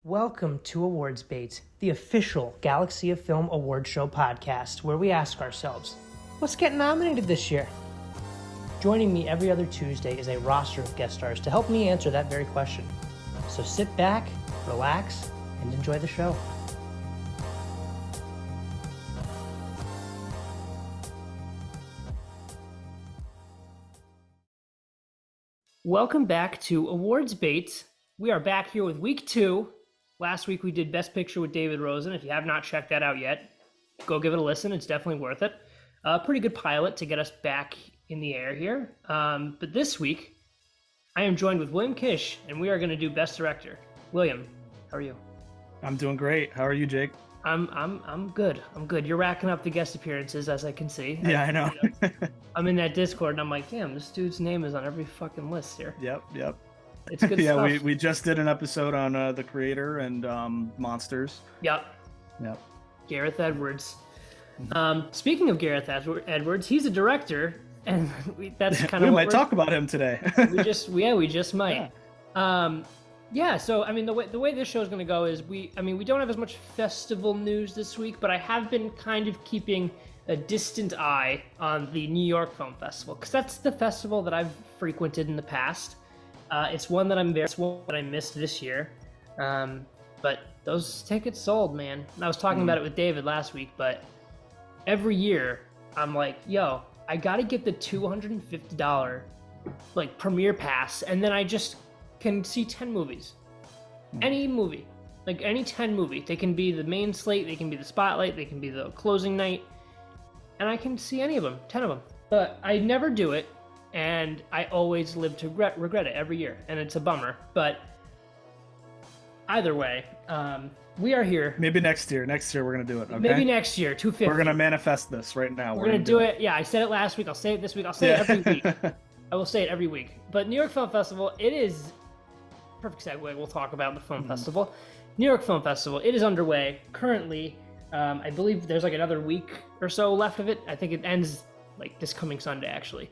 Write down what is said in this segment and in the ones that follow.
Welcome to Awards Bait, the official Galaxy of Film award show podcast, where we ask ourselves, what's getting nominated this year? Joining me every other Tuesday is a roster of guest stars to help me answer that very question. So sit back, relax, and enjoy the show. Welcome back to Awards Bait. We are back here with week 2. Last week we did Best Picture with David Rosen. If you have not checked that out yet, go give it a listen. It's definitely worth it. A pretty good pilot to get us back in the air here. But this week, I am joined with William Kish, and we are going to do Best Director. William, how are you? I'm doing great. How are you, Jake? I'm good. I'm good. You're racking up the guest appearances, as I can see. Yeah, I know. I'm in that Discord, and I'm like, damn, this dude's name is on every fucking list here. Yep. It's good yeah, stuff. we just did an episode on The Creator and monsters. Yep. Gareth Edwards. Speaking of Gareth Edwards, he's a director, and that's kind of we might talk about him today. we just might. Yeah. So I mean, the way this show is going to go is we don't have as much festival news this week, but I have been kind of keeping a distant eye on the New York Film Festival, because that's the festival that I've frequented in the past. It's one that I missed this year. But those tickets sold, man. I was talking about it with David last week, but every year I'm like, yo, I gotta get the $250 like premiere pass, and then I just can see 10 movies. Any movie. Like any 10 movie. They can be the main slate, they can be the spotlight, they can be the closing night. And I can see any of them, 10 of them. But I never do it, and I always live to regret it every year, and it's a bummer. But either way, we are here. Maybe next year. Next year we're gonna do it. Okay? Maybe next year, 250. We're gonna manifest this right now. We're gonna do it. Yeah, I said it last week. I'll say it this week. I'll say it every week. I will say it every week. But New York Film Festival, it is perfect segue. We'll talk about the film festival. New York Film Festival. It is underway currently. I believe there's like another week or so left of it. I think it ends like this coming Sunday, actually.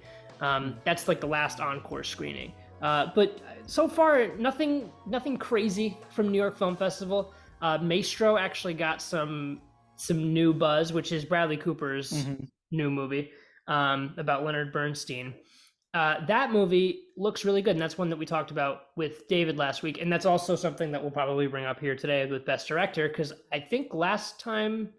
That's like the last encore screening. But so far, nothing crazy from New York Film Festival. Maestro actually got some new buzz, which is Bradley Cooper's new movie about Leonard Bernstein. That movie looks really good, and that's one that we talked about with David last week, and that's also something that we'll probably bring up here today with Best Director, because I think last time...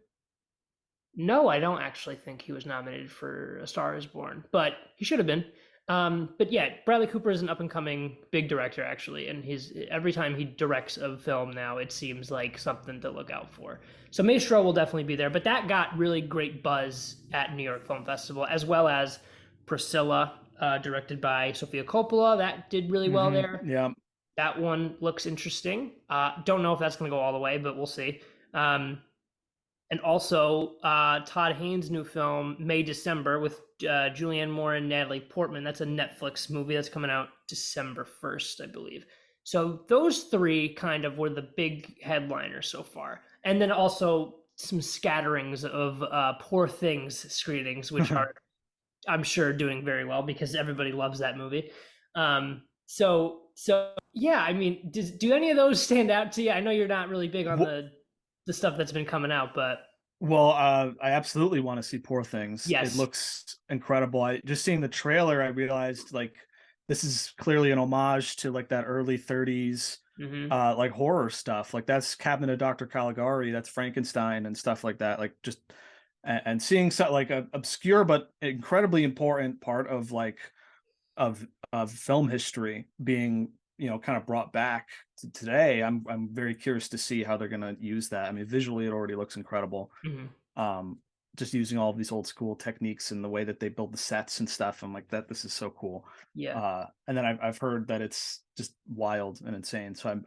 No, I don't actually think he was nominated for A Star is Born, but he should have been. But yeah, Bradley Cooper is an up-and-coming big director, actually, and every time he directs a film now, it seems like something to look out for. So Maestro will definitely be there, but that got really great buzz at New York Film Festival, as well as Priscilla, directed by Sofia Coppola. That did really well there. Yeah. That one looks interesting. Don't know if that's going to go all the way, but we'll see. And also Todd Haynes' new film, May December, with Julianne Moore and Natalie Portman. That's a Netflix movie that's coming out December 1st, I believe. So those three kind of were the big headliners so far. And then also some scatterings of Poor Things screenings, which are, I'm sure, doing very well because everybody loves that movie. So yeah, I mean, do any of those stand out to you? I know you're not really big on the stuff that's been coming out, but I absolutely want to see Poor Things. Yes. It looks incredible. I just seeing the trailer, I realized like this is clearly an homage to like that early 30s like horror stuff. Like that's Cabinet of Dr. Caligari, that's Frankenstein and stuff like that. Like just and seeing something like a obscure but incredibly important part of like of film history being, you know, kind of brought back to today. I'm very curious to see how they're going to use that. I mean, visually it already looks incredible. Just using all of these old school techniques and the way that they build the sets and stuff. I'm like, this is so cool. Yeah. And then I've heard that it's just wild and insane. So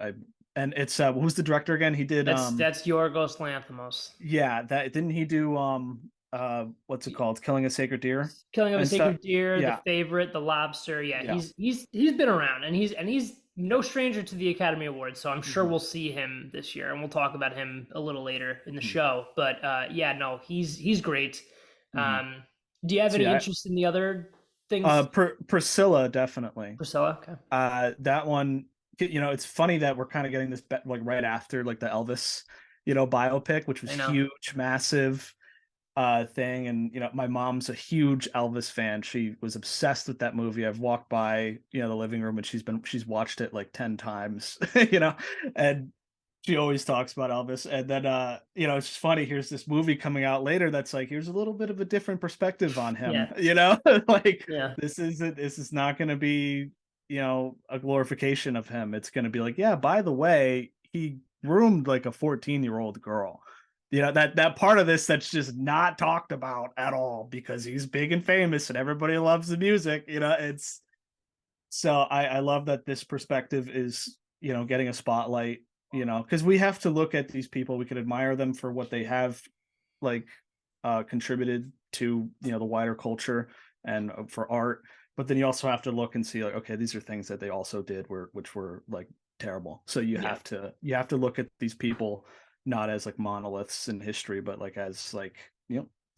and it's who's the director again? He did that's Yorgos Lanthimos. Yeah, that didn't he do what's it called? Killing a Sacred Deer? Killing of a Sacred Deer, The Favorite, The Lobster. Yeah. He's been around, and he's no stranger to the Academy Awards, so I'm sure we'll see him this year, and we'll talk about him a little later in the show. But he's great. Do you have any interest in the other things? Priscilla, definitely. Priscilla, okay. That one it's funny that we're kind of getting this like right after like the Elvis, biopic, which was I know. huge, massive thing. And my mom's a huge Elvis fan. She was obsessed with that movie. I've walked by the living room and she's watched it like 10 times. And she always talks about Elvis. And then it's just funny, here's this movie coming out later that's like, here's a little bit of a different perspective on him. Yeah. Like Yeah. this is not going to be a glorification of him. It's going to be like, yeah, by the way, he groomed like a 14-year-old girl. That part of this that's just not talked about at all because he's big and famous and everybody loves the music. It's so I love that this perspective is getting a spotlight, because we have to look at these people. We can admire them for what they have like contributed to the wider culture and for art, but then you also have to look and see like, okay, these are things that they also did which were like terrible. So you have to look at these people not as like monoliths in history, but like as like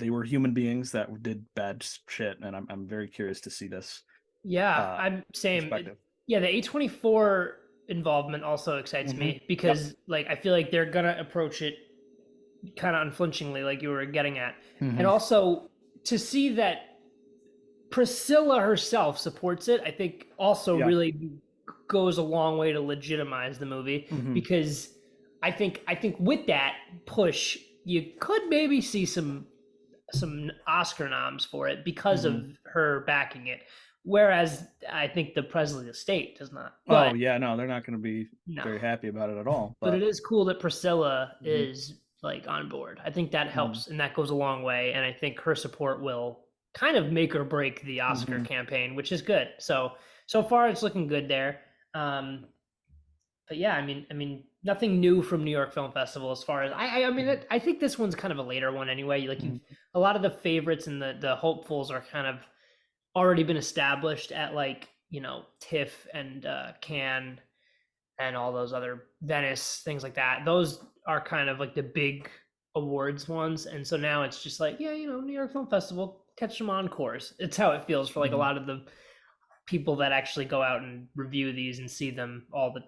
they were human beings that did bad shit. And I'm very curious to see this Yeah, I'm same. perspective. Yeah, the A24 involvement also excites me Yep. because like I feel like they're gonna approach it kind of unflinchingly, like you were getting at, and also to see that Priscilla herself supports it, I think also Yeah. really goes a long way to legitimize the movie because I think with that push, you could maybe see some Oscar noms for it because of her backing it. Whereas I think the Presley estate does not. But Oh yeah, no, they're not going to be no, very happy about it at all. but it But is cool that Priscilla mhm, is like on board. I think that mhm, helps and that goes a long way. And I think her support will kind of make or break the Oscar mhm, campaign, which is good. So far it's looking good there. Um, but yeah, I mean, nothing new from New York Film Festival as far as I mean, mhm, I think this one's kind of a later one anyway. Like you've mhm, a lot of the favorites and the hopefuls are kind of already been established at like TIFF and Cannes and all those other Venice things like that. Those are kind of like the big awards ones, and so now it's just like New York Film Festival, catch some encores. It's how it feels for like a mhm, lot of the people that actually go out and review these and see them all the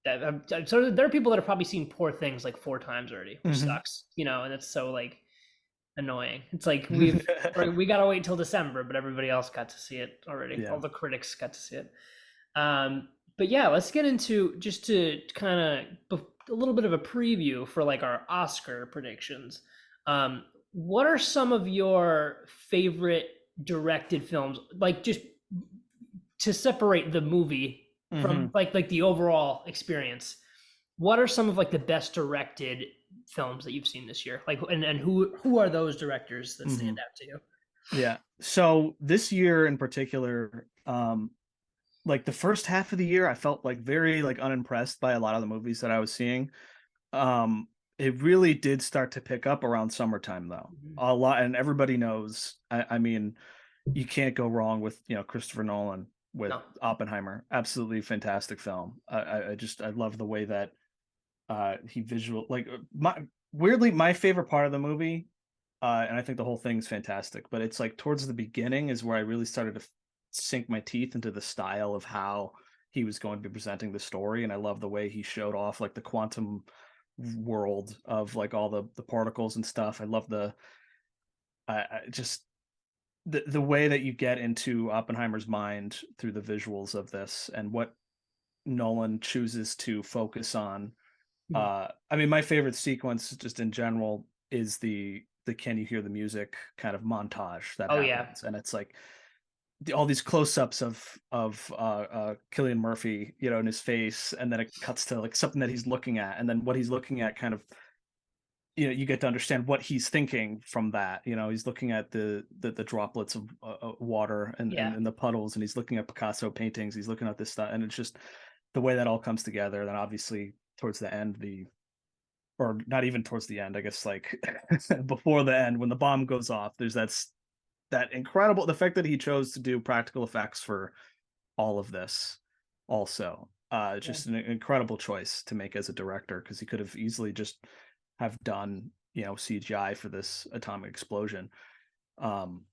that so there are people that have probably seen Poor Things like 4 times already, which mhm. sucks, and it's so like annoying. It's like we gotta wait until December, but everybody else got to see it already. Yeah. All the critics got to see it. But yeah, let's get into just to kind of a little bit of a preview for like our Oscar predictions. What are some of your favorite directed films? Like just to separate the movie from Mhm. like the overall experience. What are some of like the best directed films that you've seen this year? Like, and who are those directors that stand Mhm. out to you? Yeah. So this year in particular, like the first half of the year, I felt like very like unimpressed by a lot of the movies that I was seeing. Um, it really did start to pick up around summertime though. Mhm. A lot, and everybody knows. I mean, you can't go wrong with Christopher Nolan with No. Oppenheimer. Absolutely fantastic film. I love the way that he visual like my favorite part of the movie, and I think the whole thing's fantastic, but it's like towards the beginning is where I really started to sink my teeth into the style of how he was going to be presenting the story. And I love the way he showed off like the quantum world of like all the particles and stuff. I love just the way that you get into Oppenheimer's mind through the visuals of this and what Nolan chooses to focus on. Mhm. I mean, my favorite sequence just in general is the "Can you hear the music" kind of montage that Oh yeah. happens, and it's like all these close-ups of Cillian Murphy, in his face, and then it cuts to like something that he's looking at, and then what he's looking at kind of you get to understand what he's thinking from that. He's looking at the droplets of water Yeah. and the puddles, and he's looking at Picasso paintings. He's looking at this stuff, and it's just the way that all comes together. Then obviously towards the end, or not even towards the end, I guess like before the end when the bomb goes off, there's that incredible the fact that he chose to do practical effects for all of this also. Yeah. Just an incredible choice to make as a director because he could have easily just have done CGI for this atomic explosion. Um,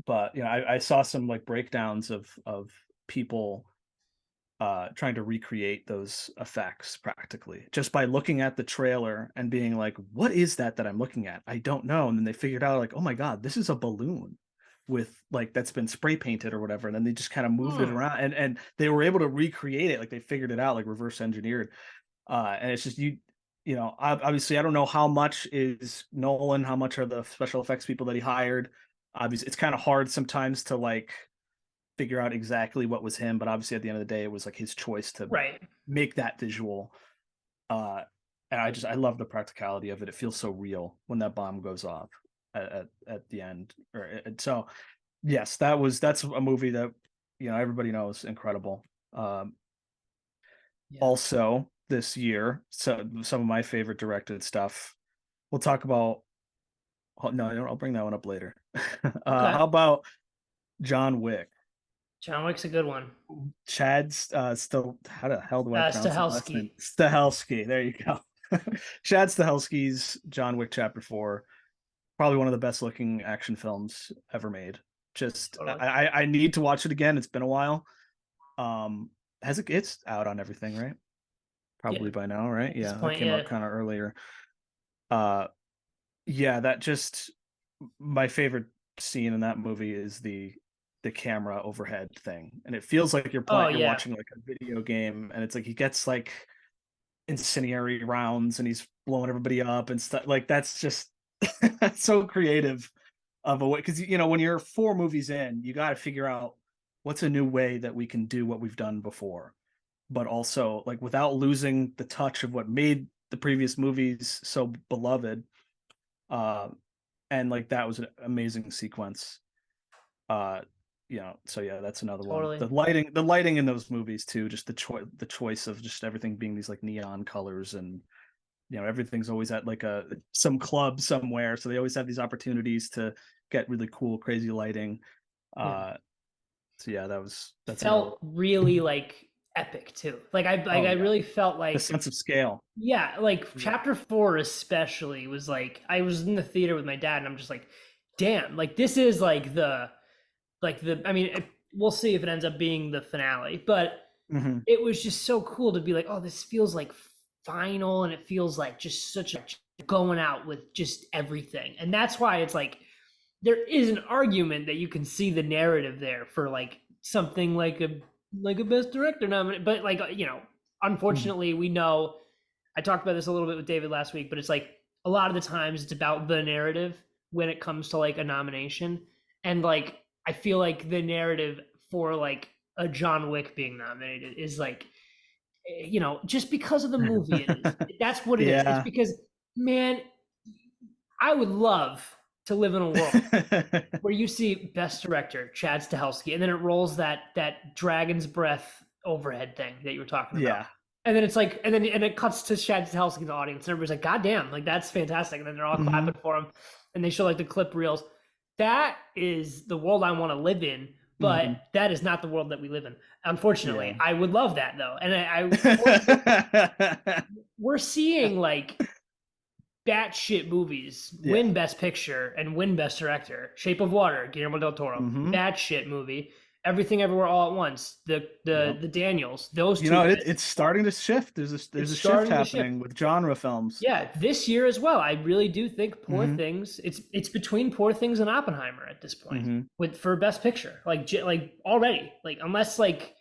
but I saw some like breakdowns of people trying to recreate those effects practically just by looking at the trailer and being like, what is that I'm looking at? I don't know. And then they figured out like, oh my God, this is a balloon with like that's been spray painted or whatever. And then they just kind of moved it around and they were able to recreate it. Like they figured it out, like reverse engineered. And it's just obviously I don't know how much is Nolan, how much are the special effects people that he hired. Obviously it's kind of hard sometimes to like figure out exactly what was him, but obviously at the end of the day it was like his choice to make that visual. And I love the practicality of it. It feels so real when that bomb goes off at the end. So yes, that's a movie that everybody knows, incredible. Also this year, so some of my favorite directed stuff. We'll talk about. Oh, no, I'll bring that one up later. How about John Wick? John Wick's a good one. Chad's still, how the hell do I pronounce his last name? Stahelski. Stahelski. There you go. Chad Stahelski's John Wick Chapter 4. Probably one of the best looking action films ever made. Just totally. I need to watch it again. It's been a while. It's out on everything, right? Probably by now, right? Yeah, that came out kind of earlier. Yeah, that just my favorite scene in that movie is the camera overhead thing, and it feels like you're watching like a video game, and it's like he gets like incendiary rounds and he's blowing everybody up and stuff. Like that's just so creative of a way, because when you're 4 movies in, you got to figure out what's a new way that we can do what we've done before, but also like without losing the touch of what made the previous movies so beloved. And like that was an amazing sequence. So yeah, that's another one. The lighting in those movies too, just the choice of just everything being these like neon colors, and everything's always at like some club somewhere, so they always have these opportunities to get really cool, crazy lighting. So yeah, that felt really like epic too. Like I really felt like the sense of scale. Yeah, like Chapter 4 especially was like, I was in the theater with my dad and I'm just like, damn, like this is like I mean, we'll see if it ends up being the finale, but it was just so cool to be like, oh, this feels like final, and it feels like just such a going out with just everything. And that's why it's like there is an argument that you can see the narrative there for like something like a best director nominee, but like unfortunately we know, I talked about this a little bit with David last week, but it's like a lot of the times it's about the narrative when it comes to like a nomination, and like I feel like the narrative for like a John Wick being nominated is like, just because of the movie it is. That's what it is. It's because, man, I would love to live in a world where you see best director Chad Stahelski, and then it rolls that dragon's breath overhead thing that you were talking about. And then it's like, and it cuts to Chad Stahelski in the audience, and everybody's like, God damn, like that's fantastic. And then they're all clapping for him, and they show like the clip reels. That is the world I want to live in, but that is not the world that we live in. Unfortunately, I would love that though. And we're seeing like batshit movies win Best Picture and win Best Director. Shape of Water, Guillermo del Toro, batshit movie. Everything Everywhere All at Once, the Daniels, those two. It's starting to shift. There's a shift happening with genre films. Yeah, this year as well. I really do think Poor Things. It's between Poor Things and Oppenheimer at this point for Best Picture. Like already, like unless like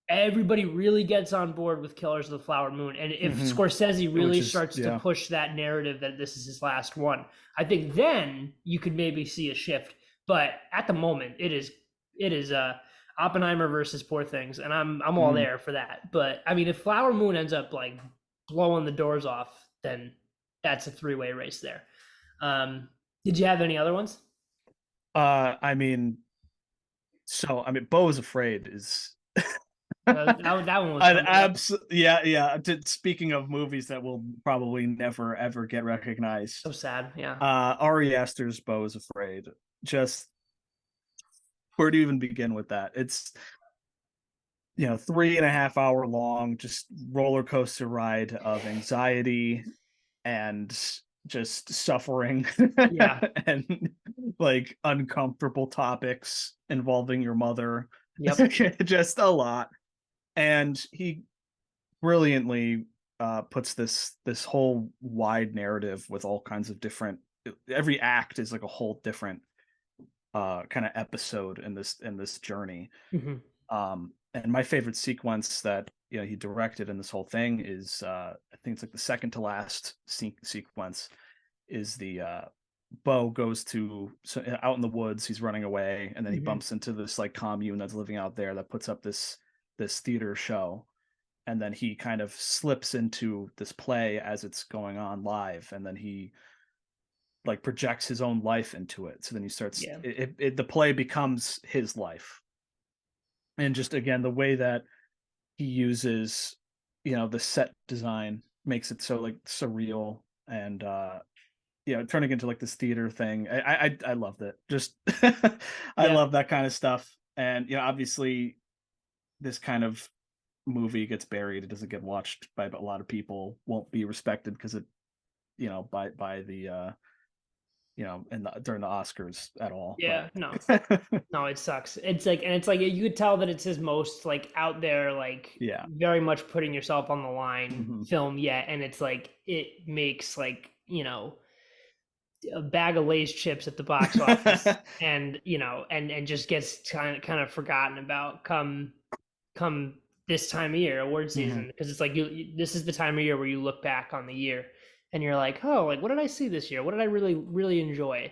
everybody really gets on board with Killers of the Flower Moon, and if Scorsese really starts to push that narrative that this is his last one, I think then you could maybe see a shift. But at the moment, it is Oppenheimer versus Poor Things, and I'm all there for that. But I mean, if Flower Moon ends up like blowing the doors off, then that's a 3-way race there. Did you have any other ones? I mean, Beau is Afraid is that one was yeah. Speaking of movies that will probably never ever get recognized, so sad. Yeah. Ari Aster's Beau is Afraid. Just where do you even begin with that? It's 3.5 hour long, just roller coaster ride of anxiety and just suffering and like uncomfortable topics involving your mother. Just a lot. And he brilliantly puts this whole wide narrative with all kinds of different. Every act is like a whole different kind of episode in this journey. Mm-hmm. And my favorite sequence that he directed in this whole thing is I think it's like the second to last sequence is the Bo goes to out in the woods, he's running away, and then he bumps into this like commune that's living out there that puts up this theater show, and then he kind of slips into this play as it's going on live, and then he like projects his own life into it. So then he starts the play becomes his life. And just again, the way that he uses the set design makes it so like surreal, and turning into like this theater thing. I loved it. Just I love that kind of stuff. And obviously this kind of movie gets buried. It doesn't get watched by a lot of people, won't be respected because it by the during the Oscars at all. Yeah, no. No, it sucks. It's like, and it's like you could tell that it's his most like out there, like very much putting yourself on the line film yet. And it's like it makes like, a bag of Lay's chips at the box office and and just gets kind of forgotten about come this time of year, award season, because it's like this is the time of year where you look back on the year and you're like, oh, like what did I see this year? What did I really enjoy?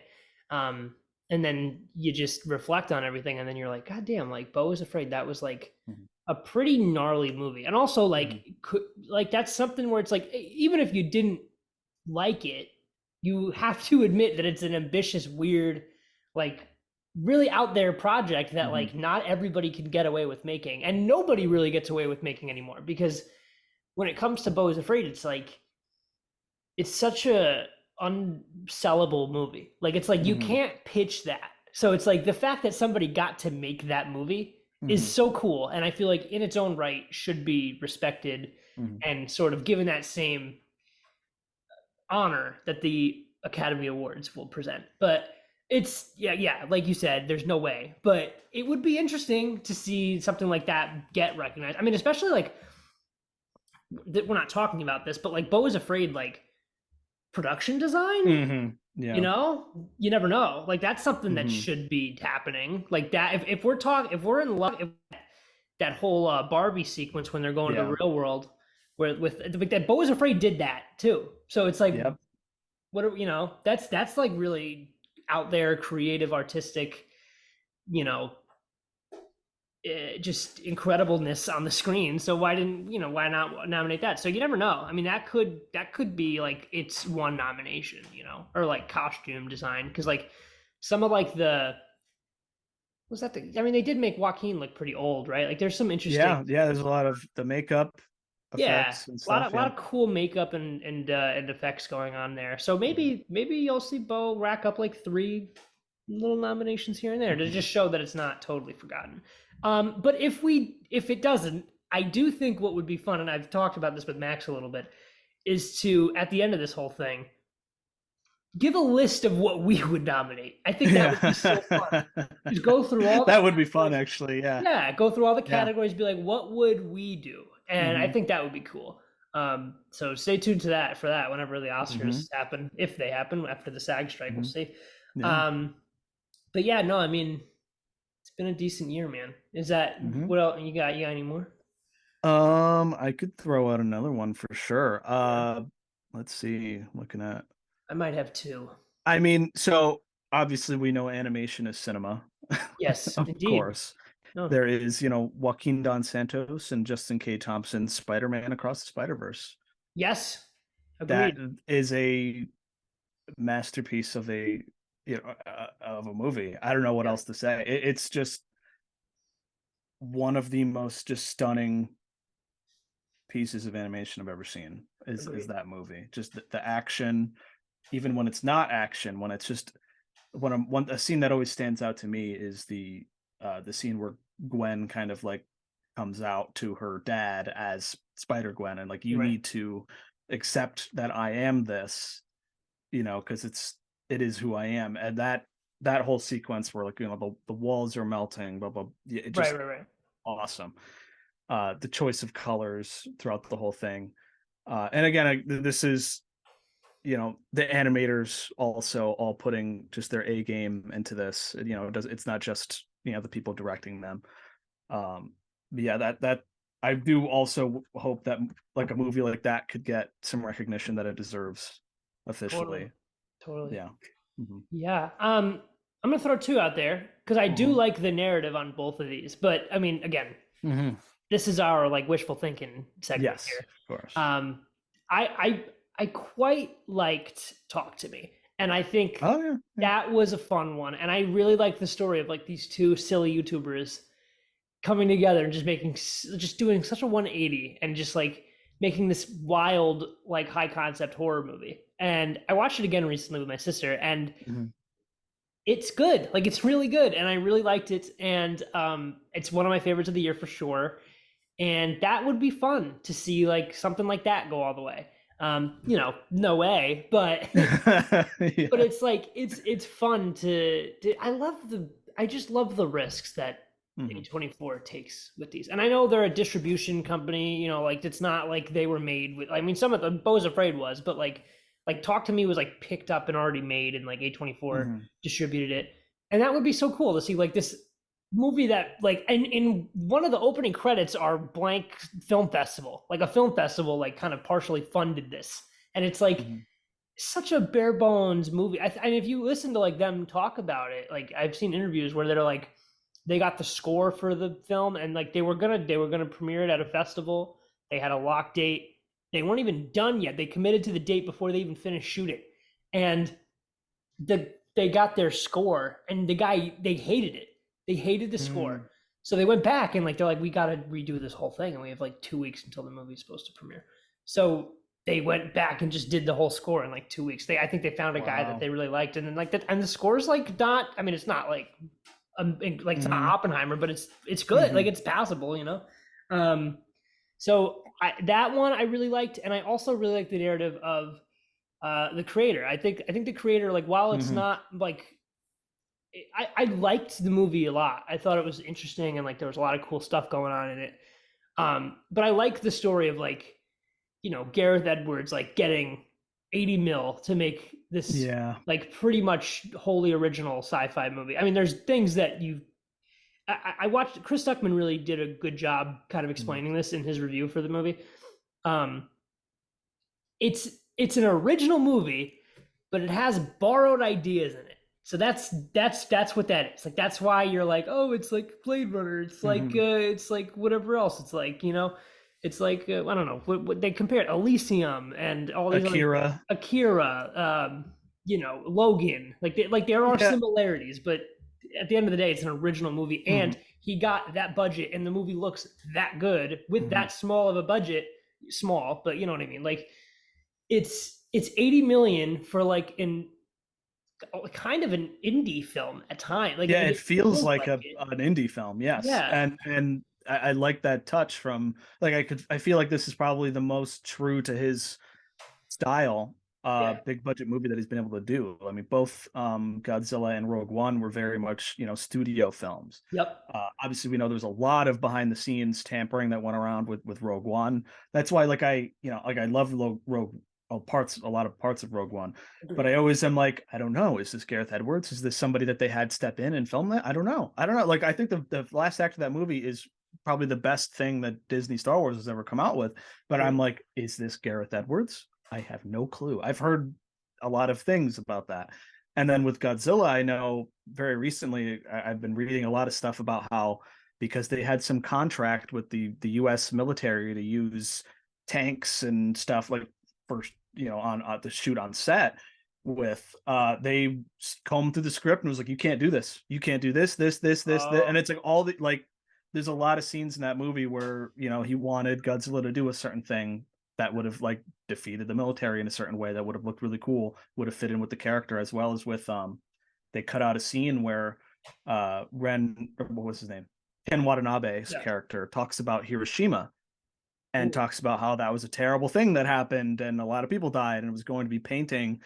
And then you just reflect on everything, and then you're like, God damn, like Beau is Afraid, that was like a pretty gnarly movie. And also like like that's something where it's like, even if you didn't like it, you have to admit that it's an ambitious, weird, like really out there project that like not everybody can get away with making, and nobody really gets away with making anymore, because when it comes to Beau is Afraid, it's like it's such a unsellable movie. Like it's like you can't pitch that. So it's like the fact that somebody got to make that movie is so cool, and I feel like in its own right should be respected and sort of given that same honor that the Academy Awards will present. But it's like you said, there's no way, but it would be interesting to see something like that get recognized. I mean, especially like we're not talking about this, but like Beau is Afraid, like production design, you never know. Like that's something that should be happening like that. If we're in luck, if that whole Barbie sequence when they're going to the real world, where with that Beau is Afraid did that too. So it's like, what are, that's like really out there, creative, artistic, just incredibleness on the screen. So why not nominate that? So you never know. I mean, that could be like it's one nomination, or like costume design, because like some of like I mean, they did make Joaquin look pretty old, right? Like there's some interesting there's a lot of the makeup effects and stuff. A lot of cool makeup and effects going on there. So maybe you'll see Beau rack up like 3 little nominations here and there to just show that it's not totally forgotten. But if it doesn't, I do think what would be fun, and I've talked about this with Max a little bit, is to, at the end of this whole thing, give a list of what we would nominate. I think that would be so fun. Just go through all that would be fun, actually. Yeah, go through all the categories, be like, what would we do? And I think that would be cool. So stay tuned to for that whenever the Oscars happen, if they happen after the SAG strike, we'll see. But yeah, no, I mean, it's been a decent year, man. Is that what else you got? You got any more? I could throw out another one for sure. Let's see. Looking at, I might have 2. I mean, so obviously we know animation is cinema. Yes, of indeed. course. No. There is, Joaquin Dos Santos and Justin K. Thompson's Spider-Man Across the Spider-Verse. Yes, agreed. That is a masterpiece of a movie. I don't know what else to say. It's just one of the most just stunning pieces of animation I've ever seen. Is that movie? Just the action, even when it's not action, when it's just a scene that always stands out to me is the scene where Gwen kind of like comes out to her dad as Spider-Gwen, and like, you need to accept that I am this, because it is who I am. And that whole sequence where like, the walls are melting, blah blah, just awesome. the choice of colors throughout the whole thing. And again, this is, the animators also all putting just their A game into this. It's not just, the people directing them. But yeah, that I do also hope that like a movie like that could get some recognition that it deserves officially. Totally. Yeah. Mm-hmm. Yeah. I'm gonna throw two out there because I do like the narrative on both of these, but I mean, again, this is our like wishful thinking segment here. Of course. I quite liked Talk to Me, and I think that was a fun one, and I really like the story of like these two silly YouTubers coming together and just doing such a 180 and just like making this wild like high concept horror movie. And I watched it again recently with my sister, and it's good. Like it's really good, and I really liked it. And it's one of my favorites of the year for sure. And that would be fun to see, like something like that go all the way. No way, but but it's like it's fun to I just love the risks that A24 takes with these. And I know they're a distribution company, like it's not like they were made with, I mean, some of the Beau's Afraid was, but like Talk to Me was like picked up and already made, and like A24 distributed it. And that would be so cool to see like this movie that like, and in one of the opening credits are blank film festival, like a film festival, like kind of partially funded this. And it's like such a bare bones movie. I mean, if you listen to like them talk about it, like I've seen interviews where they're like, they got the score for the film and like they were gonna premiere it at a festival. They had a lock date. They weren't even done yet. They committed to the date before they even finished shooting. And they got their score, and they hated it. They hated the score. So they went back and like they're like, we got to redo this whole thing, and we have like 2 weeks until the movie's supposed to premiere. So they went back and just did the whole score in like 2 weeks. I think they found a guy that they really liked, and then like that, and the score's like not. I mean, it's not like it's not Oppenheimer, but it's good. Like it's passable, So that one I really liked, and I also really liked the narrative of the creator. I think the creator, like while it's not like, I liked the movie a lot. I thought it was interesting, and like there was a lot of cool stuff going on in it. But I like the story of like, Gareth Edwards like getting 80 mil to make this like pretty much wholly original sci-fi movie. I mean, there's things that I watched. Chris Stuckman really did a good job kind of explaining this in his review for the movie. It's an original movie, but it has borrowed ideas in it. So that's what that is. Like that's why you're like, oh, it's like Blade Runner. It's like whatever else. It's like it's like I don't know what they compared Elysium and all these Akira, Logan. Like there are similarities, but at the end of the day, it's an original movie, and he got that budget, and the movie looks that good with that small of a budget. Small, but you know what I mean. Like it's 80 million for like kind of an indie film at times. Like it feels like an indie film. Yes. Yeah. And I like that touch from like I feel like this is probably the most true to his style big budget movie that he's been able to do. I mean, both Godzilla and Rogue One were very much studio films. Yep. Obviously we know there's a lot of behind the scenes tampering that went around with Rogue One. That's why like I love a lot of parts of Rogue One, but I always am like, I don't know, is this Gareth Edwards? Is this somebody that they had step in and film that? I don't know. Like I think the last act of that movie is probably the best thing that Disney Star Wars has ever come out with, but I'm like, is this Gareth Edwards? I have no clue. I've heard a lot of things about that. And then with Godzilla, I know very recently I've been reading a lot of stuff about how, because they had some contract with the US military to use tanks and stuff like first, on the shoot on set with, they combed through the script and was like, you can't do this. You can't do this. And it's like all the, like, there's a lot of scenes in that movie where, he wanted Godzilla to do a certain thing that would have like defeated the military in a certain way that would have looked really cool, would have fit in with the character, as well as with they cut out a scene where what was his name? Ken Watanabe's character talks about Hiroshima and talks about how that was a terrible thing that happened and a lot of people died, and it was going to be painting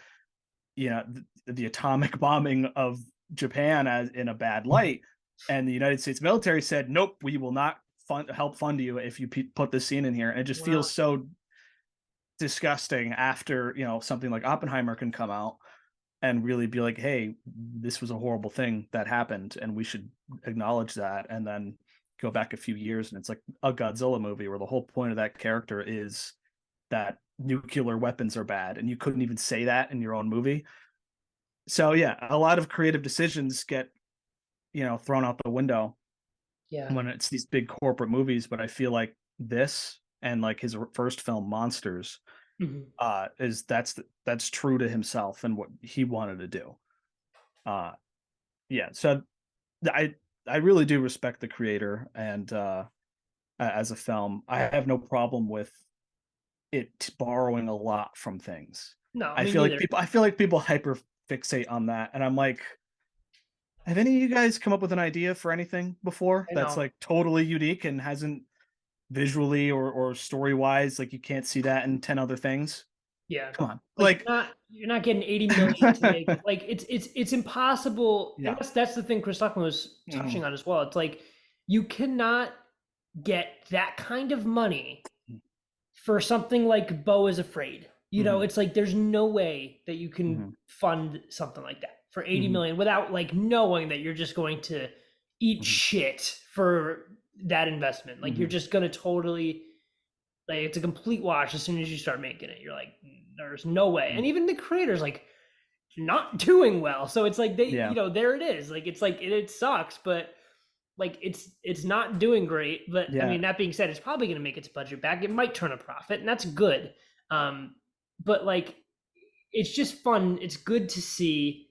the atomic bombing of Japan as in a bad light. And the United States military said, nope, we will not help fund you if you put this scene in here. And it just feels so disgusting after, you know, something like Oppenheimer can come out and really be like, hey, this was a horrible thing that happened and we should acknowledge that. And then go back a few years and it's like a Godzilla movie where the whole point of that character is that nuclear weapons are bad, and you couldn't even say that in your own movie. So yeah, a lot of creative decisions get, you know, thrown out the window when it's these big corporate movies. But I feel like this and like his first film, Monsters, is that's true to himself and what he wanted to do. Yeah, so I really do respect the creator, and as a film, I have no problem with it borrowing a lot from things. No, I feel like people hyper fixate on that, and I'm like, have any of you guys come up with an idea for anything before that's like totally unique and hasn't visually or story wise, like you can't see that in 10 other things? Yeah, come on, like you're not getting 80 million to make like it's impossible. Yeah. And that's the thing Chris Tuckman was touching on as well. It's like you cannot get that kind of money for something like Beau is Afraid. You know, it's like there's no way that you can fund something like that for 80 million without like knowing that you're just going to eat shit for that investment. Like you're just gonna totally, like, it's a complete wash as soon as you start making it. You're like, there's no way. And even the creators like not doing well. So it's like they, you know, there it is. Like it's like it sucks, but like it's not doing great. But I mean, that being said, it's probably gonna make its budget back. It might turn a profit, and that's good. But like it's just fun. It's good to see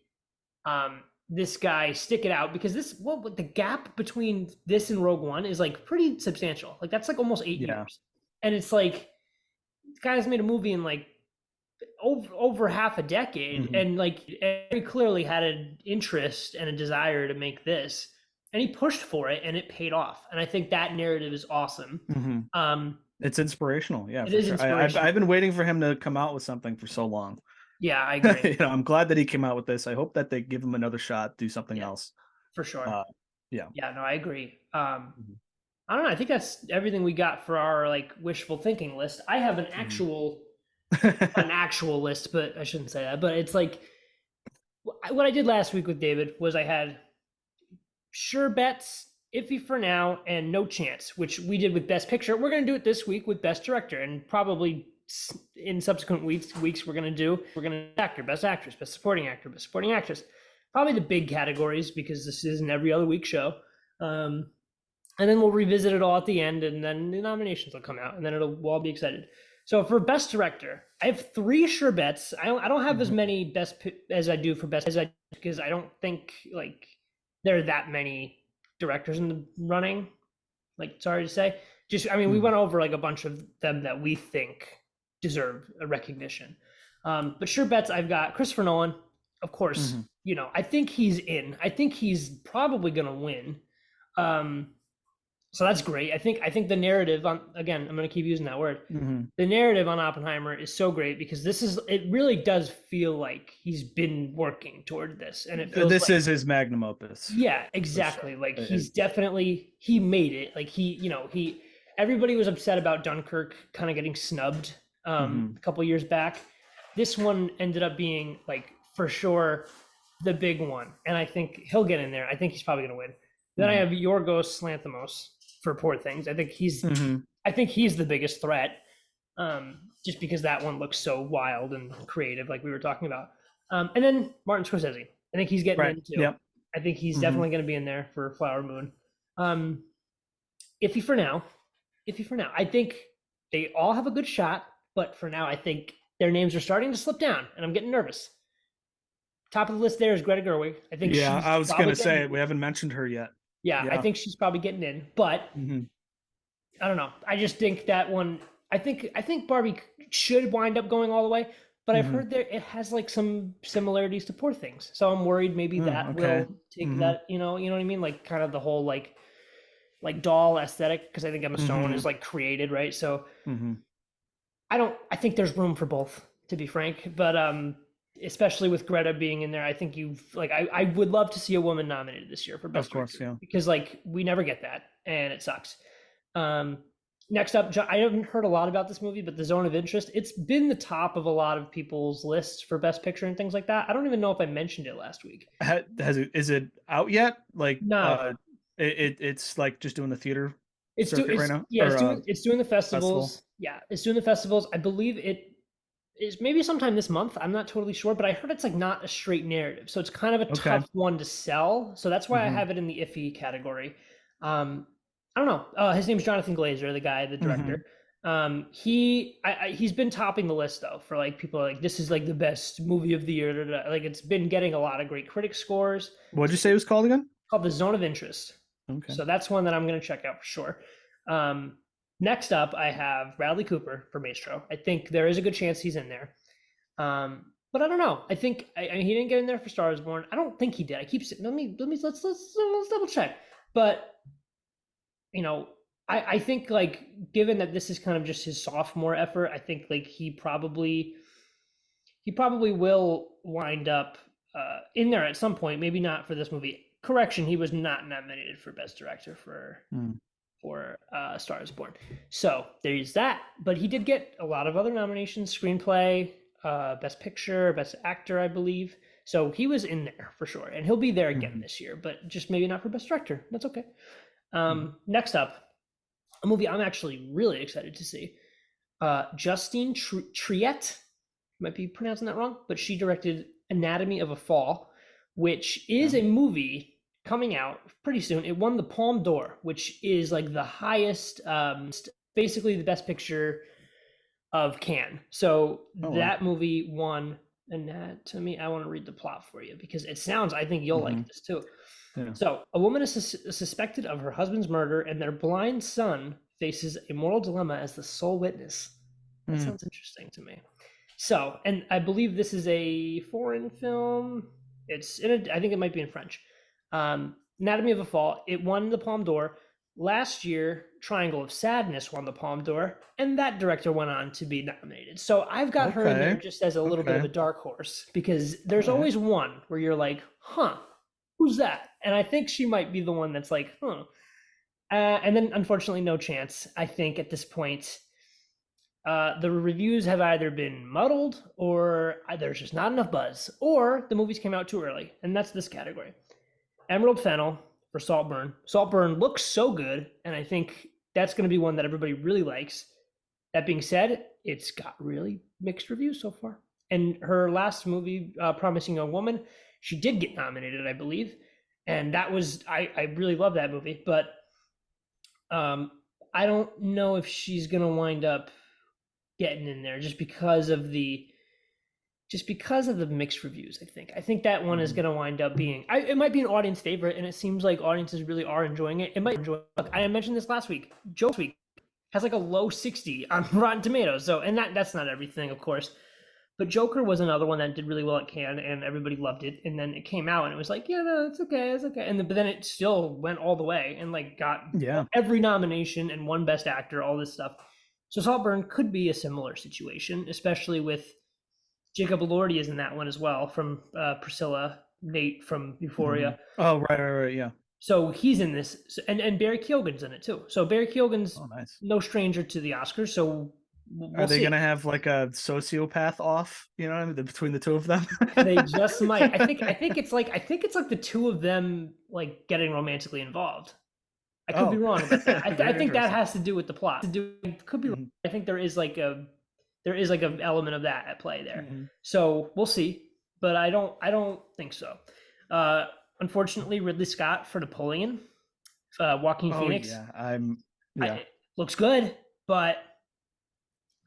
this guy stick it out, because this the gap between this and Rogue One is like pretty substantial. Like that's like almost 8 years. And it's like this guy's made a movie in like over half a decade, and like very clearly had an interest and a desire to make this, and he pushed for it and it paid off. And I think that narrative is awesome. It's inspirational. Yeah, it is inspirational. I've been waiting for him to come out with something for so long. Yeah, I agree. You know, I'm glad that he came out with this. I hope that they give him another shot, do something else. For sure. Yeah, no, I agree. I don't know. I think that's everything we got for our like wishful thinking list. I have an actual an actual list, but I shouldn't say that. But it's like what I did last week with David was I had sure bets, iffy for now, and no chance, which we did with Best Picture. We're going to do it this week with Best Director, and probably in subsequent weeks we're going to actor, Best Actress, Best Supporting Actor, Best Supporting Actress. Probably the big categories, because this is an every other week show. And then we'll revisit it all at the end, and then the nominations will come out, and then we'll all be excited. So for Best Director, I have 3 sure bets. I don't have as many best as I do for Best, because I don't think like there are that many directors in the running. Like, sorry to say, just I mean, we went over like a bunch of them that we think deserve a recognition. But sure bets, I've got Christopher Nolan, of course. You know, I think he's in. I think he's probably going to win. So that's great. I think the narrative on, again, I'm going to keep using that word. The narrative on Oppenheimer is so great, because it really does feel like he's been working toward this, and it feels this is his magnum opus. Yeah, exactly. Sure. Like he's definitely, he made it. Like everybody was upset about Dunkirk kind of getting snubbed a couple years back. This one ended up being like for sure the big one, and I think he'll get in there. I think he's probably going to win. Then I have Yorgos Lanthimos for Poor Things. I think he's the biggest threat, just because that one looks so wild and creative, like we were talking about. And then Martin Scorsese. I think he's getting in too. Yep. I think he's definitely going to be in there for Flower Moon. Iffy for now. I think they all have a good shot, but for now, I think their names are starting to slip down, and I'm getting nervous. Top of the list there is Greta Gerwig. I think. Yeah, I was going to say we haven't mentioned her yet. Yeah, I think she's probably getting in, but I don't know. I just think that one. I think Barbie should wind up going all the way, but I've heard it has like some similarities to Poor Things, so I'm worried maybe that will take that. You know what I mean? Like kind of the whole like doll aesthetic, because I think Emma Stone is like created, right? So I think there's room for both, to be frank, but especially with Greta being in there, I think I would love to see a woman nominated this year for Best Director, because like we never get that, and it sucks. Next up, I haven't heard a lot about this movie, but The Zone of Interest, it's been the top of a lot of people's lists for Best Picture and things like that. I don't even know if I mentioned it last week. Is it out yet? Like, No, it's like just doing the theater it's circuit right now, yeah, or it's doing the festivals. festival? Yeah, it's doing the festivals. I believe it is maybe sometime this month. I'm not totally sure, but I heard it's like not a straight narrative, so it's kind of a Okay. tough one to sell. So that's why I Mm-hmm. have it in the iffy category. I don't know. His name's Jonathan Glazer, the guy, the Mm-hmm. director. He's been topping the list though for like people are like this is like the best movie of the year. Da, da, da. Like it's been getting a lot of great critic scores. What'd you It's say it was called again? called The Zone of Interest. Okay. So that's one that I'm going to check out for sure. Next up, I have Bradley Cooper for Maestro. I think there is a good chance he's in there. But I don't know. I think he didn't get in there for Star Is Born. I don't think he did. I keep saying, let's double check. But you know, I think like given that this is kind of just his sophomore effort, I think like he probably will wind up in there at some point. Maybe not for this movie. Correction, he was not nominated for Best Director for Star Is Born. So there's that. But he did get a lot of other nominations: screenplay, Best Picture, Best Actor, I believe. So he was in there for sure, and he'll be there again this year, but just maybe not for Best Director. That's okay. Next up, a movie I'm actually really excited to see. Justine Triet, might be pronouncing that wrong, but she directed Anatomy of a Fall, which is a movie coming out pretty soon. It won the Palme d'Or, which is like the highest, basically the best picture of Cannes. So that movie won Anatomy. I want to read the plot for you because it sounds, I think you'll like this too. Yeah. So a woman is suspected of her husband's murder, and their blind son faces a moral dilemma as the sole witness. That sounds interesting to me. So, and I believe this is a foreign film. It's I think it might be in French. Anatomy of a Fall. It won the Palme d'Or. Last year, Triangle of Sadness won the Palme d'Or, and that director went on to be nominated. So I've got her in there just as a little bit of a dark horse because there's always one where you're like, huh, who's that? And I think she might be the one that's like, huh. And then unfortunately, no chance. I think at this point, the reviews have either been muddled or there's just not enough buzz, or the movies came out too early, and that's this category. Emerald Fennel for Saltburn. Saltburn looks so good, and I think that's going to be one that everybody really likes. That being said, it's got really mixed reviews so far. And her last movie, Promising Young Woman, she did get nominated, I believe, and that was I really love that movie, but I don't know if she's going to wind up getting in there just because of the mixed reviews. I think that one is going to wind up being it might be an audience favorite, and it seems like audiences really are enjoying it. It might enjoy. Look, I mentioned this last week. Joke's Week has like a low 60 on Rotten Tomatoes. So, and that's not everything, of course. But Joker was another one that did really well at Cannes, and everybody loved it. And then it came out, and it was like, yeah, no, it's okay. But then it still went all the way and like got every nomination and won Best Actor, all this stuff. So Saltburn could be a similar situation, especially with Jacob Elordi is in that one as well, from Priscilla, Nate from Euphoria. Oh, right, yeah. So he's in this, and Barry Keoghan's in it too. So Barry Keoghan's no stranger to the Oscars. So are they gonna have like a sociopath off? You know, between the two of them? They just might. I think it's like the two of them like getting romantically involved. I could be wrong about that. I think that has to do with the plot. Could be wrong. I think there is like an element of that at play there. So we'll see, but I don't think so. Unfortunately, Ridley Scott for Napoleon, Joaquin Phoenix. It looks good, but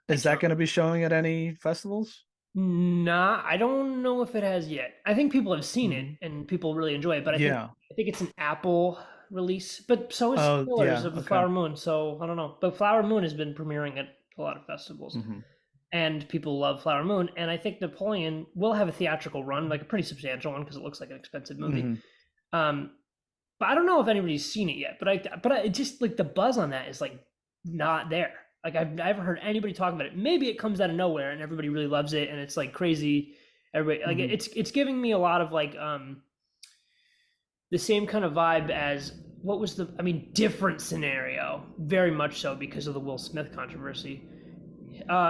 is that going to be showing at any festivals? Nah, I don't know if it has yet. I think people have seen it and people really enjoy it, but I think it's an Apple release. But so is Killers of the Flower Moon. So I don't know. But Flower Moon has been premiering at a lot of festivals, and people love Flower Moon. And I think Napoleon will have a theatrical run, like a pretty substantial one, because it looks like an expensive movie. But I don't know if anybody's seen it yet. But I just like the buzz on that is like not there. Like I've never heard anybody talk about it. Maybe it comes out of nowhere and everybody really loves it and it's like crazy. Everybody like it's giving me a lot of like the same kind of vibe as what was the, I mean, different scenario, very much so because of the Will Smith controversy.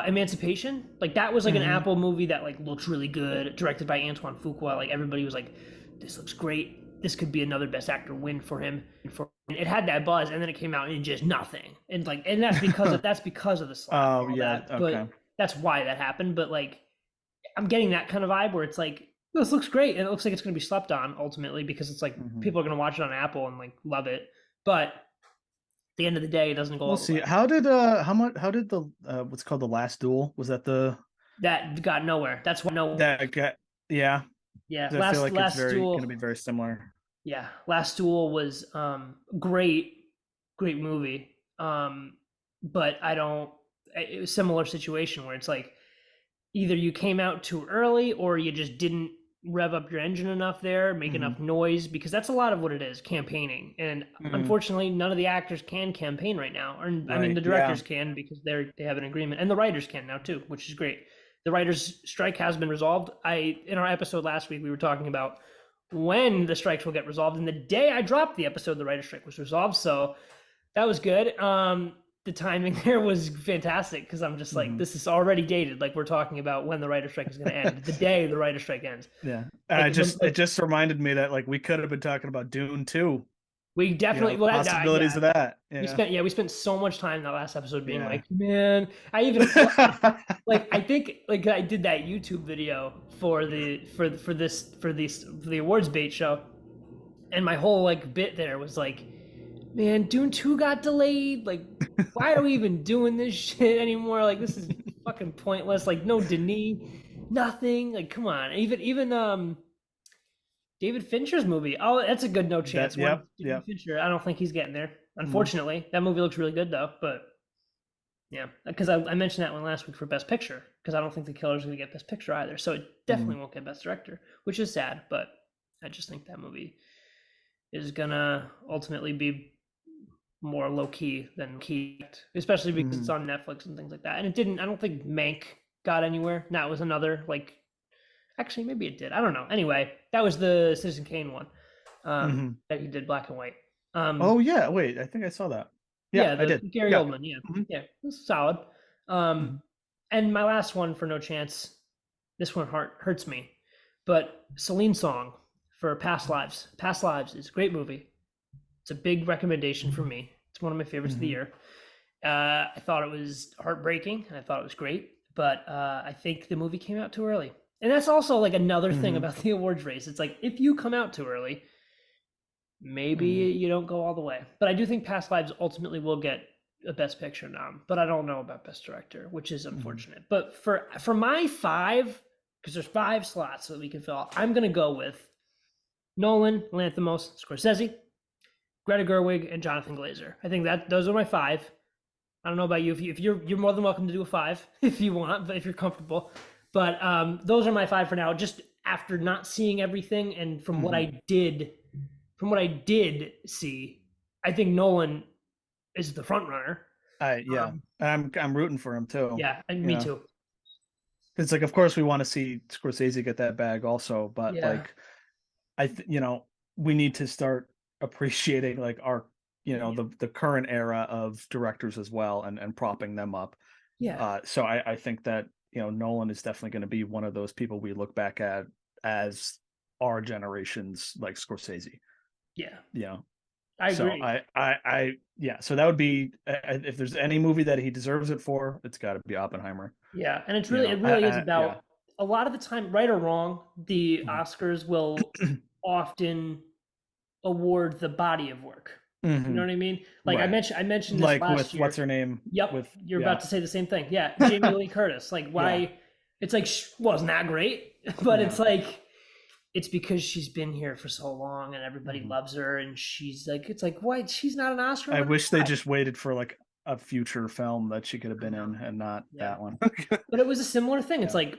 Emancipation, like that was like an Apple movie that like looks really good, directed by Antoine Fuqua. Like everybody was like, this looks great. This could be another Best Actor win for him. It had that buzz, and then it came out and just nothing. And like, and that's because of the slap. Oh yeah, that. okay. But that's why that happened. But like, I'm getting that kind of vibe where it's like, this looks great, and it looks like it's going to be slept on ultimately because it's like people are going to watch it on Apple and like love it. But the end of the day, it doesn't go. We'll see. How did the what's called The Last Duel? Was that that got nowhere? That's why that got yeah. Yeah, I feel like it's going to be very similar. Yeah, Last Duel was great movie. But it was a similar situation where it's like either you came out too early or you just didn't rev up your engine enough there, make enough noise, because that's a lot of what it is, campaigning. And unfortunately, none of the actors can campaign right now. Or I mean, the directors can because they have an agreement, and the writers can now too, which is great. The writers' strike has been resolved. In our episode last week, we were talking about when the strikes will get resolved, and the day I dropped the episode, the writer's strike was resolved, so that was good. The timing there was fantastic because I'm just like, this is already dated. Like we're talking about when the writer's strike is going to end, the day the writer's strike ends. Yeah, like, it just reminded me that like we could have been talking about Dune too. We definitely possibilities of that. Yeah. We spent so much time in that last episode being like, man, I even like I think like I did that YouTube video for the awards bait show, and my whole like bit there was like, man, Dune 2 got delayed. Like, why are we even doing this shit anymore? Like, this is fucking pointless. Like, no Denis, nothing. Like, come on. Even David Fincher's movie. Oh, that's a good no chance one. David Fincher, I don't think he's getting there. Unfortunately, that movie looks really good though. But yeah, because I mentioned that one last week for Best Picture, because I don't think The Killer's going to get Best Picture either. So it definitely won't get Best Director, which is sad. But I just think that movie is gonna ultimately be more low key than key, especially because it's on Netflix and things like that. And it didn't. I don't think Mank got anywhere. And that was another like. Actually, maybe it did. I don't know. Anyway, that was the Citizen Kane one that he did black and white. Oh yeah, wait, I think I saw that. Yeah, I did. Gary Oldman. Yeah, it was solid. And my last one for no chance. This one hurts me, but Celine Song for Past Lives. Past Lives is a great movie. It's a big recommendation for me. It's one of my favorites of the year. I thought it was heartbreaking. I thought it was great, but I think the movie came out too early. And that's also like another thing about the awards race. It's like, if you come out too early, maybe you don't go all the way. But I do think Past Lives ultimately will get a Best Picture nom, but I don't know about Best Director, which is unfortunate. But for my 5, because there's 5 slots that we can fill, I'm going to go with Nolan, Lanthimos, Scorsese, Greta Gerwig, and Jonathan Glazer. I think that those are my 5. I don't know about you. If you're more than welcome to do a 5 if you want, but if you're comfortable. But those are my 5 for now. Just after not seeing everything, and from what I did see, I think Nolan is the front runner. I'm rooting for him too. Yeah, and me too. It's like, of course, we want to see Scorsese get that bag also, but like, we need to start appreciating like our, the current era of directors as well, and propping them up. Yeah. So I think that. Nolan is definitely going to be one of those people we look back at as our generation's like Scorsese. Yeah. I agree. So that would be, if there's any movie that he deserves it for, it's got to be Oppenheimer. Yeah, and it's really, it really is about a lot of the time, right or wrong, the Oscars will often award the body of work. You know what I mean? Like I mentioned this like last with year. What's her name? Yep. You're about to say the same thing. Yeah, Jamie Lee Curtis. Like why? It's like wasn't that great, but it's like it's because she's been here for so long and everybody loves her, and she's like, it's like, why she's not an Oscar? I wish they just waited for like a future film that she could have been in and not that one. But it was a similar thing. It's like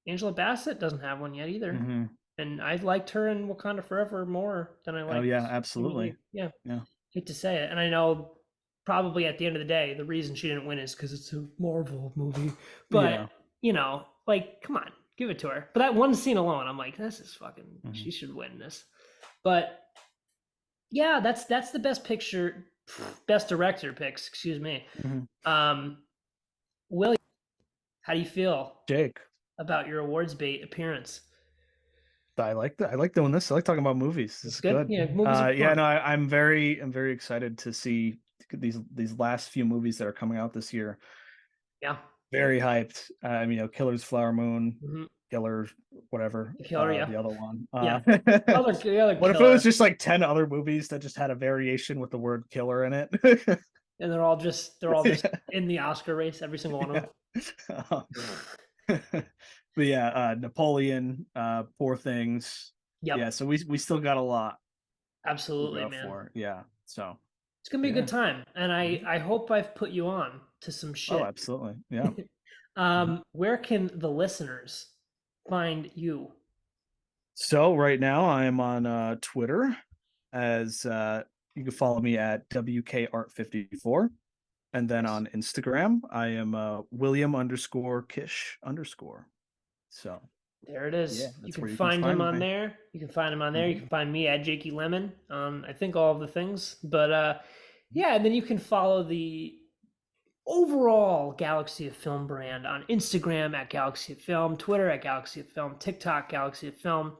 Angela Bassett doesn't have one yet either. And I liked her in Wakanda Forever more than I liked. Oh yeah, absolutely. Yeah. Hate to say it, and I know probably at the end of the day, the reason she didn't win is because it's a Marvel movie. But like, come on, give it to her. But that one scene alone, I'm like, this is fucking. She should win this. But Yeah, that's the best director picks. Excuse me. Mhm. William, how do you feel Jake, about your awards bait appearance? I like that. I like doing this. I like talking about movies. This It's is good. good. Yeah, movies are Yeah, fun. no, I'm very excited to see these last few movies that are coming out this year. Yeah. Very hyped. Killer's Flower Moon, Hmm. Killer, whatever, The killer. Yeah. the other one. Yeah. The other What if it was killer, just like 10 other movies that just had a variation with the word killer in it? and they're all just Yeah. in the Oscar race, every single one of Yeah. them. But yeah, Napoleon, Poor Things. Yeah, Yep. so we still got a lot to Absolutely, go man. for. Yeah. So It's gonna be a good yeah. time, and I Mhm. I hope I've put you on to some Oh, shit. absolutely. Yeah. Mhm. Where can the listeners find you? So right now I am on Twitter as you can follow me at WKArt54. And then Nice. on Instagram, I am William _ Kish _. So There it yeah, is. You that's can where you can find him find on me. there. You can find him on there. You Mhm. can find me at Jakey Lemon. I think all of the things. But yeah, and then you can follow the overall Galaxy of Film brand on Instagram at Galaxy of Film, Twitter at Galaxy of Film, TikTok Galaxy of Film.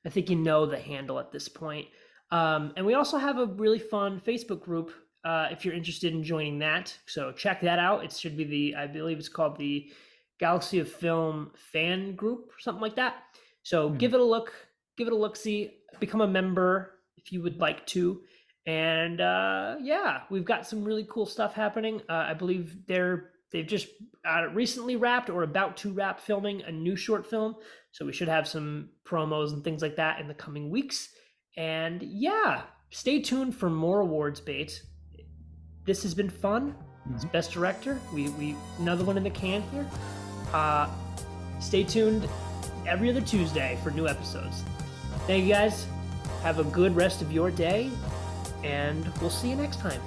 I think you know the handle at this point. And we also have a really fun Facebook group if you're interested in joining that. So check that out. It should be I believe it's called the Galaxy of Film fan group or something like that. So Mhm. give it a look, see, become a member if you would like to. And yeah, we've got some really cool stuff happening. I believe they've just recently wrapped or about to wrap filming a new short film, so we should have some promos and things like that in the coming weeks. And yeah, stay tuned for more awards bait. This has been fun. It's Mhm. best director. We another one in the can here. Uh, Stay tuned every other Tuesday for new episodes. Thank you guys. Have a good rest of your day, and we'll see you next time.